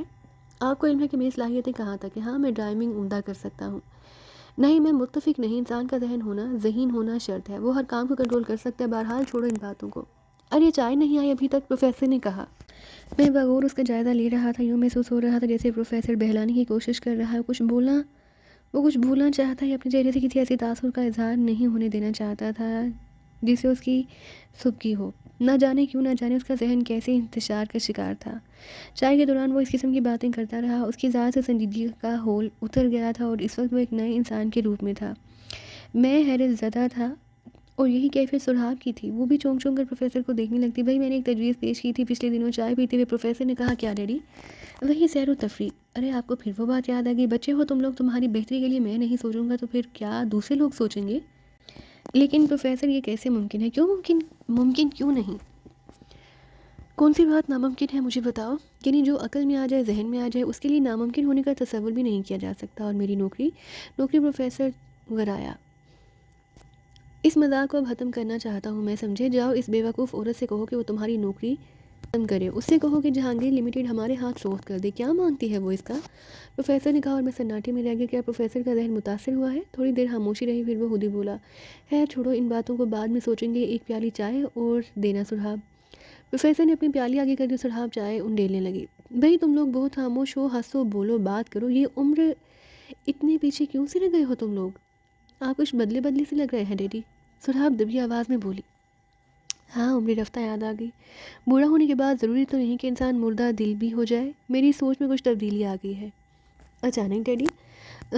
آپ کو علم ہے کہ میری صلاحیتیں کہاں تک ہیں؟ ہاں، میں ڈرائیونگ عمدہ کر سکتا ہوں. نہیں، میں متفق نہیں. انسان کا ذہین ہونا شرط ہے. وہ ہر کام کو کنٹرول کر سکتا ہے. بہرحال چھوڑو ان باتوں کو. ارے چائے نہیں آئی ابھی تک، پروفیسر نے کہا. میں بغور اس کا جائزہ لے رہا تھا. یوں محسوس ہو رہا تھا جیسے پروفیسر بہلانے کی کوشش کر رہا ہے. وہ کچھ بھولنا چاہتا ہے. اپنے چہرے سے کسی ایسی تاثر کا اظہار نہیں ہونے دینا چاہتا تھا جسے اس کی سبکی ہو. نہ جانے کیوں، نہ جانے اس کا ذہن کیسے انتشار کا شکار تھا. چائے کے دوران وہ اس قسم کی باتیں کرتا رہا. اس کی ذات سے سنجیدگی کا ہول اتر گیا تھا اور اس وقت وہ ایک نئے انسان کے روپ میں تھا. میں حیرت زدہ تھا اور یہی کیفیت سرحاب کی تھی. وہ بھی چونک چونک کر پروفیسر کو دیکھنے لگتی. بھائی میں نے ایک تجویز پیش کی تھی پچھلے دنوں چائے پیتے ہوئے. پروفیسر نے کہا. کیا ڈیڈی؟ وہی سیر و تفریح. ارے آپ کو پھر وہ بات یاد آ گئی. بچے ہو تم لوگ، تمہاری بہتری کے لیے میں نہیں سوچوں گا تو پھر کیا دوسرے لوگ سوچیں گے؟ لیکن پروفیسر یہ کیسے ممکن ہے؟ کیوں ممکن کیوں نہیں؟ کون سی بات ناممکن ہے مجھے بتاؤ. یعنی جو عقل میں آ جائے، ذہن میں آ جائے، اس کے لیے ناممکن ہونے کا تصور بھی نہیں کیا جا سکتا. اور میری نوکری پروفیسر غرایا. اس مذاق کو اب ختم کرنا چاہتا ہوں میں، سمجھے. جاؤ اس بے وقوف عورت سے کہو کہ وہ تمہاری نوکری بند کرے. اس سے کہو کہ جہانگیر لمیٹڈ ہمارے ہاتھ فروخت کر دے. کیا مانگتی ہے وہ اس کا؟ پروفیسر نے کہا اور میں سناٹے میں رہ گیا. کیا پروفیسر کا ذہن متاثر ہوا ہے؟ تھوڑی دیر خاموشی رہی، پھر وہ خود ہی بولا. خیر چھوڑو ان باتوں کو، بعد میں سوچیں گے. ایک پیالی چائے اور دینا سرحاب. پروفیسر نے اپنی پیالی آگے کر دی. سرحاب چائے انڈیلنے لگی. بھائی تم لوگ بہت خاموش ہو. ہنسو، بولو، بات کرو. یہ عمر اتنے پیچھے کیوں سے رہ گئے ہو تم لوگ؟ آپ کچھ بدلے سے لگ رہے ہیں ڈیڈی. سرحاب دبی آواز میں بولی. ہاں، عمر رفتہ یاد آ گئی. بوڑھا ہونے کے بعد ضروری تو نہیں کہ انسان مردہ دل بھی ہو جائے. میری سوچ میں کچھ تبدیلی آ گئی ہے. اچانک ڈیڈی؟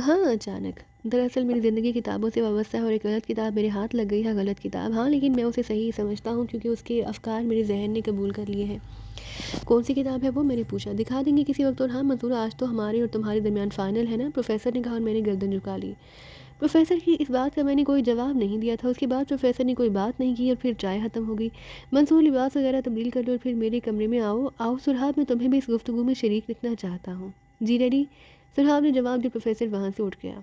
ہاں اچانک. دراصل میری زندگی کتابوں سے وابستہ ہے اور ایک غلط کتاب میرے ہاتھ لگ گئی ہے. غلط کتاب؟ ہاں، لیکن میں اسے صحیح سمجھتا ہوں کیونکہ اس کے افکار میرے ذہن نے قبول کر لیے ہیں. کون سی کتاب ہے وہ؟ میں نے پوچھا. دکھا دیں گے کسی وقت. اور ہاں منصور، آج تو ہمارے اور تمہارے درمیان فائنل ہے نا؟ پروفیسر نے کہا اور میں نے گردن جھکا لی. پروفیسر کی اس بات کا میں نے کوئی جواب نہیں دیا تھا. اس کے بعد پروفیسر نے کوئی بات نہیں کی اور پھر چائے ختم ہو گئی. منصور لباس وغیرہ تبدیل کر لو اور پھر میرے کمرے میں آؤ سرحاب، میں تمہیں بھی اس گفتگو میں شریک رکھنا چاہتا ہوں. جی ڈیڈی، سرحاب نے جواب دیا. پروفیسر وہاں سے اٹھ گیا.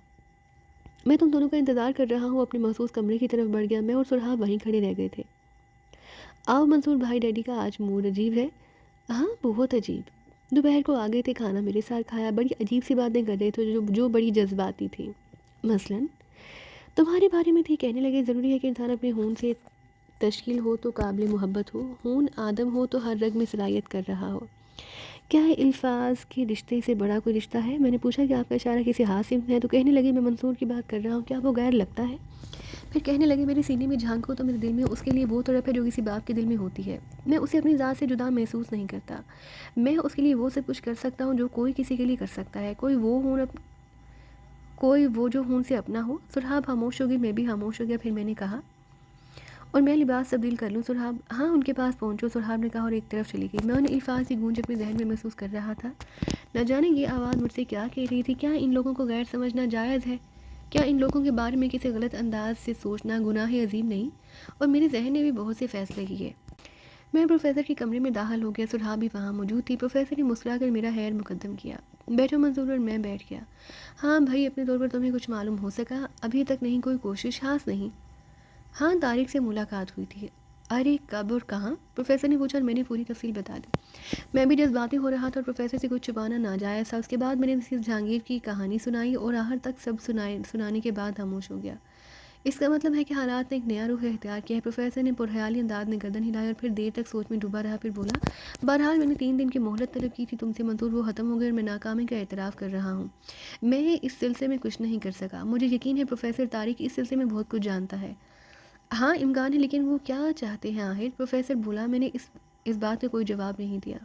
میں تم دونوں کا انتظار کر رہا ہوں. اپنے مخصوص کمرے کی طرف بڑھ گیا. میں اور سرحاب وہیں کھڑے رہ گئے تھے. آؤ منصور بھائی، ڈیڈی کا آج موڈ عجیب ہے. ہاں بہت عجیب. دوپہر کو آ گئے تھے، کھانا میرے ساتھ کھایا. بڑی عجیب سی باتیں کر رہے تھے جو بڑی جذباتی تھیں. مثلاً تمہارے بارے میں تھی. کہنے لگے ضروری ہے کہ انسان اپنے خون سے تشکیل ہو تو قابل محبت ہو. خون آدم ہو تو ہر رگ میں صلاحیت کر رہا ہو. کیا الفاظ کے رشتے سے بڑا کوئی رشتہ ہے؟ میں نے پوچھا کہ آپ کا اشارہ کسی حاصل ہے تو کہنے لگے میں منصور کی بات کر رہا ہوں. کیا وہ غیر لگتا ہے؟ پھر کہنے لگے میرے سینے میں جھانکو تو میرے دل میں اس کے لیے وہ تڑپ ہے جو کسی باپ کے دل میں ہوتی ہے. میں اسے اپنی ذات سے جدا محسوس نہیں کرتا. میں اس کے لیے وہ سب کچھ کر سکتا ہوں جو کوئی کسی کے لیے کر سکتا ہے. کوئی وہ جو خون سے اپنا ہو. سرحاب خاموش ہو گئی. میں بھی خاموش ہو گیا. پھر میں نے کہا اور میں لباس تبدیل کر لوں سرحاب؟ ہاں ان کے پاس پہنچو، سرحاب نے کہا اور ایک طرف چلی گئی۔ میں ان الفاظ کی گونج اپنے ذہن میں محسوس کر رہا تھا۔ نہ جانے یہ آواز مجھ سے کیا کہہ رہی تھی۔ کیا ان لوگوں کو غیر سمجھنا جائز ہے؟ کیا ان لوگوں کے بارے میں کسی غلط انداز سے سوچنا گناہ عظیم نہیں؟ اور میرے ذہن نے بھی بہت سے فیصلے کیے۔ میں پروفیسر کے کمرے میں داخل ہو گیا، سرحاب بھی وہاں موجود تھی۔ پروفیسر نے مسکرا کر میرا خیر مقدم کیا۔ بیٹھو منظور، اور میں بیٹھ گیا۔ ہاں بھائی، اپنے طور پر تمہیں کچھ معلوم ہو سکا؟ ابھی تک نہیں، کوئی کوشش خاص نہیں۔ ہاں طارق سے ملاقات ہوئی تھی۔ ارے کب اور کہاں؟ پروفیسر نے پوچھا اور میں نے پوری تفصیل بتا دی۔ میں بھی جذباتی ہو رہا تھا اور پروفیسر سے کچھ چھپانا ناجائز تھا۔ اس کے بعد میں نے مسز جہانگیر کی کہانی سنائی اور آخر تک سب سنانے کے بعد خاموش ہو گیا۔ اس کا مطلب ہے کہ حالات نے ایک نیا رخ اختیار کیا ہے۔ پروفیسر نے پرخیالی انداز میں گردن ہلائی اور پھر دیر تک سوچ میں ڈوبا رہا، پھر بولا، بہرحال میں نے 3 دن کی مہلت طلب کی تھی تم سے منظور، وہ ختم ہو گئی اور میں ناکامی کا اعتراف کر رہا ہوں۔ میں اس سلسلے میں کچھ نہیں کر سکا۔ مجھے یقین ہے پروفیسر طارق اس سلسلے میں بہت کچھ جانتا ہے۔ ہاں امکان ہے، لیکن وہ کیا چاہتے ہیں آخر؟ پروفیسر بولا۔ میں نے اس بات کا کوئی جواب نہیں دیا۔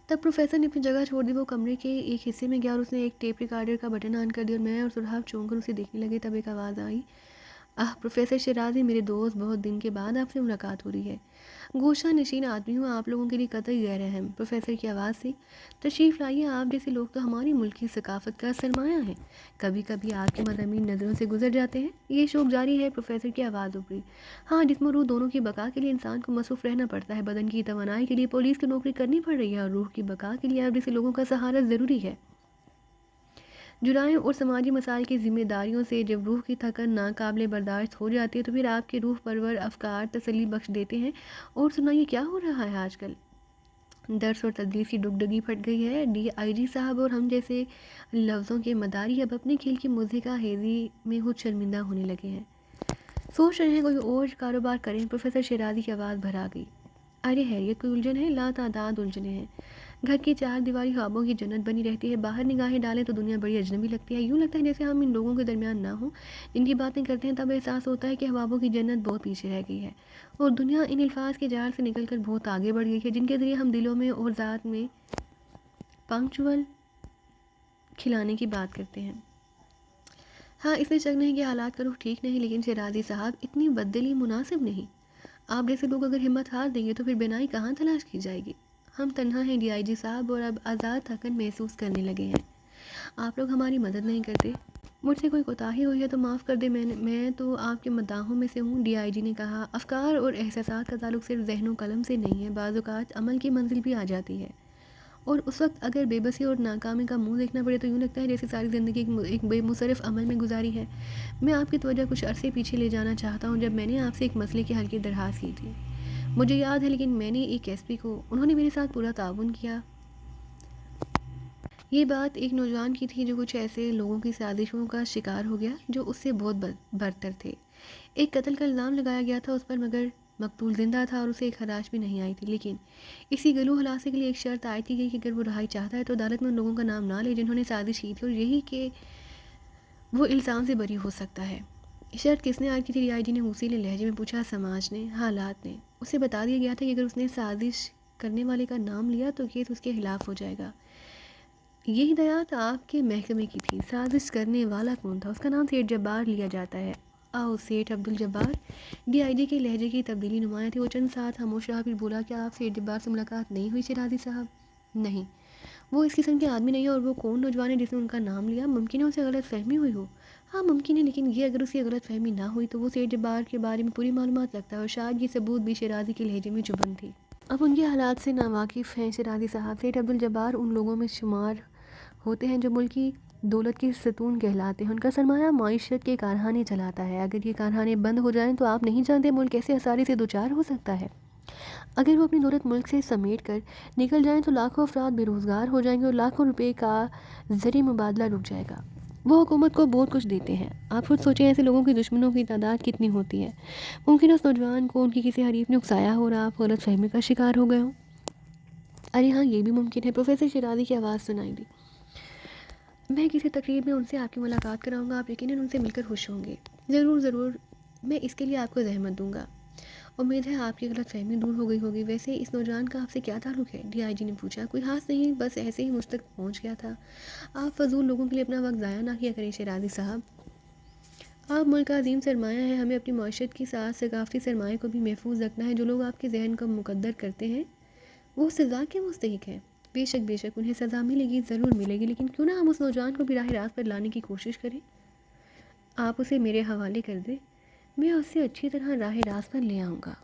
تب پروفیسر نے اپنی جگہ چھوڑ دی۔ وہ کمرے کے ایک حصے میں گیا اور اس نے ایک ٹیپ ریکارڈر کا بٹن آن کر دیا اور میں اور سرحاب چونک کر اسے دیکھنے لگے۔ تب ایک آواز آئی، پروفیسر شیرازی، میرے دوست، بہت دن کے بعد آپ سے ملاقات ہو رہی ہے۔ گوشہ نشین آدمی ہوں، آپ لوگوں کے لیے قطعی غیر اہم۔ پروفیسر کی آواز تھی، تشریف لائیے، آپ جیسے لوگ تو ہماری ملک کی ثقافت کا سرمایہ ہیں۔ کبھی کبھی آپ کے مضامین نظروں سے گزر جاتے ہیں۔ یہ شوق جاری ہے؟ پروفیسر کی آواز ابھری۔ ہاں، جسم و روح دونوں کی بقا کے لیے انسان کو مصروف رہنا پڑتا ہے۔ بدن کی توانائی کے لیے پولیس کی نوکری کرنی پڑ رہی ہے اور روح کی بقا کے لیے آپ جیسے لوگوں کا سہارا ضروری ہے۔ جرائم اور سماجی مسائل کی ذمہ داریوں سے جب روح کی تھکن ناقابل برداشت ہو جاتی ہے تو پھر آپ کے روح پرور افکار تسلی بخش دیتے ہیں۔ اور سنائیے کیا ہو رہا ہے آج کل؟ درس اور تدریس کی ڈگڈگی پھٹ گئی ہے۔ ڈی آئی جی صاحب اور ہم جیسے لفظوں کے مداری اب اپنے کھیل کی موسیقی ہیزی میں خود شرمندہ ہونے لگے ہیں۔ سوچ رہے ہیں کوئی اور کاروبار کریں؟ پروفیسر شیرازی کی آواز بھر آ گئی۔ ارے خیریت، کوئی الجھن ہے؟ لا تعداد الجھنیں ہیں۔ گھر کی 4 دیواری خوابوں کی جنت بنی رہتی ہے، باہر نگاہیں ڈالیں تو دنیا بڑی اجنبی لگتی ہے۔ یوں لگتا ہے جیسے ہم ان لوگوں کے درمیان نہ ہوں جن کی باتیں کرتے ہیں۔ تب احساس ہوتا ہے کہ خوابوں کی جنت بہت پیچھے رہ گئی ہے اور دنیا ان الفاظ کے جال سے نکل کر بہت آگے بڑھ گئی ہے جن کے ذریعے ہم دلوں میں اور ذات میں پنکچول کھلانے کی بات کرتے ہیں۔ ہاں، اس میں شک نہیں کہ حالات کا رخ ٹھیک نہیں، لیکن شیرازی صاحب اتنی بددلی مناسب نہیں۔ آپ جیسے لوگ اگر ہمت ہار دیں گے تو پھر بینائی کہاں تلاش کی جائے گی؟ ہم تنہا ہیں ڈی آئی جی صاحب اور اب آزاد تھکن محسوس کرنے لگے ہیں۔ آپ لوگ ہماری مدد نہیں کرتے۔ مجھ سے کوئی کوتاہی ہوئی ہے تو معاف کر دیں، میں تو آپ کے مداحوں میں سے ہوں، ڈی آئی جی نے کہا۔ افکار اور احساسات کا تعلق صرف ذہن و قلم سے نہیں ہے، بعض اوقات عمل کی منزل بھی آ جاتی ہے اور اس وقت اگر بے بسی اور ناکامی کا منہ دیکھنا پڑے تو یوں لگتا ہے جیسے ساری زندگی ایک بے مصرف عمل میں گزاری ہے۔ میں آپ کی توجہ کچھ عرصے پیچھے لے جانا چاہتا ہوں جب میں نے آپ سے ایک مسئلے کے حل کی درخواست کی تھی۔ مجھے یاد ہے، لیکن میں نے ایک ایس پی کو، انہوں نے میرے ساتھ پورا تعاون کیا۔ یہ بات ایک نوجوان کی تھی جو کچھ ایسے لوگوں کی سازشوں کا شکار ہو گیا جو اس سے بہت برتر تھے۔ ایک قتل کا الزام لگایا گیا تھا اس پر، مگر مقتول زندہ تھا اور اسے ایک خراش بھی نہیں آئی تھی۔ لیکن اسی گلو خلاصے کے لیے ایک شرط عائد کی گئی کہ اگر وہ رہائی چاہتا ہے تو عدالت میں ان لوگوں کا نام نہ لے جنہوں نے سازش کی تھی، اور یہی کہ وہ الزام سے بری ہو سکتا ہے۔ شرط کس نے عائد کی تھی؟ ڈی آئی جی نے موسیلے لہجے میں پوچھا۔ سماج نے، حالات نے۔ اسے بتا دیا گیا تھا کہ اگر اس نے سازش کرنے والے کا نام لیا تو کیس اس کے خلاف ہو جائے گا۔ یہ ہدایات آپ کے محکمے کی تھی۔ سازش کرنے والا کون تھا؟ اس کا نام سیٹھ جبار لیا جاتا ہے۔ سیٹھ عبدالجبار؟ ڈی آئی جی کے لہجے کی تبدیلی نمایاں تھی۔ وہ چند ساتھ خاموش رہا، پھر بولا، کیا آپ سیٹھ جبار سے ملاقات نہیں ہوئی شیرازی صاحب؟ نہیں، وہ اس قسم کے آدمی نہیں ہے۔ اور وہ کون نوجوان ہے جس نے ان کا نام لیا؟ ممکن ہے اسے غلط فہمی ہوئی ہو۔ ہاں ممکن ہے، لیکن یہ اگر اسے غلط فہمی نہ ہوئی تو وہ سیٹھ جبار کے بارے میں پوری معلومات رکھتا ہے، اور شاید یہ ثبوت بھی شیرازی کے لہجے میں چبھن تھی۔ اب ان کے حالات سے ناواقف ہیں شیرازی صاحب۔ سیٹھ عبدالجبار ان لوگوں میں شمار ہوتے ہیں جو ملک کی دولت کے ستون کہلاتے ہیں۔ ان کا سرمایہ معیشت کے کارخانے چلاتا ہے۔ اگر یہ کارخانے بند ہو جائیں تو آپ نہیں جانتے ملک کیسے خسارے سے دوچار ہو سکتا ہے۔ اگر وہ اپنی دولت ملک سے سمیٹ کر نکل جائیں تو لاکھوں افراد بے روزگار ہو جائیں گے اور لاکھوں روپے کا زرعی مبادلہ رک جائے گا۔ وہ حکومت کو بہت کچھ دیتے ہیں۔ آپ خود سوچیں ایسے لوگوں کی دشمنوں کی تعداد کتنی ہوتی ہے۔ ممکن ہے اس نوجوان کو ان کی کسی حریف نے اکسایا ہو اور آپ غلط فہمی کا شکار ہو گئے ہوں۔ ارے ہاں، یہ بھی ممکن ہے۔ پروفیسر شیرازی کی آواز سنائی دی۔ میں کسی تقریب میں ان سے آپ کی ملاقات کراؤں گا، آپ یقیناً ان سے مل کر خوش ہوں گے۔ ضرور ضرور، میں اس کے لیے آپ کو زحمت دوں گا۔ امید ہے آپ کی غلط فہمی دور ہو گئی ہوگی۔ ویسے اس نوجوان کا آپ سے کیا تعلق ہے؟ ڈی آئی جی نے پوچھا۔ کوئی خاص نہیں، بس ایسے ہی مجھ تک پہنچ گیا تھا۔ آپ فضول لوگوں کے لیے اپنا وقت ضائع نہ کیا کریں شیرازی صاحب۔ آپ ملک کا عظیم سرمایہ ہے، ہمیں اپنی معیشت کی ساتھ ثقافتی سرمایہ کو بھی محفوظ رکھنا ہے۔ جو لوگ آپ کے ذہن کو مقدر کرتے ہیں وہ سزا کے مستحق ہیں۔ بے شک انہیں سزا ملے گی، ضرور ملے گی، لیکن کیوں نہ ہم اس نوجوان کو بھی راہ راست پر لانے کی کوشش کریں۔ آپ اسے میرے حوالے کر دیں، میں اسے اچھی طرح راہ راست پر لے آؤں گا۔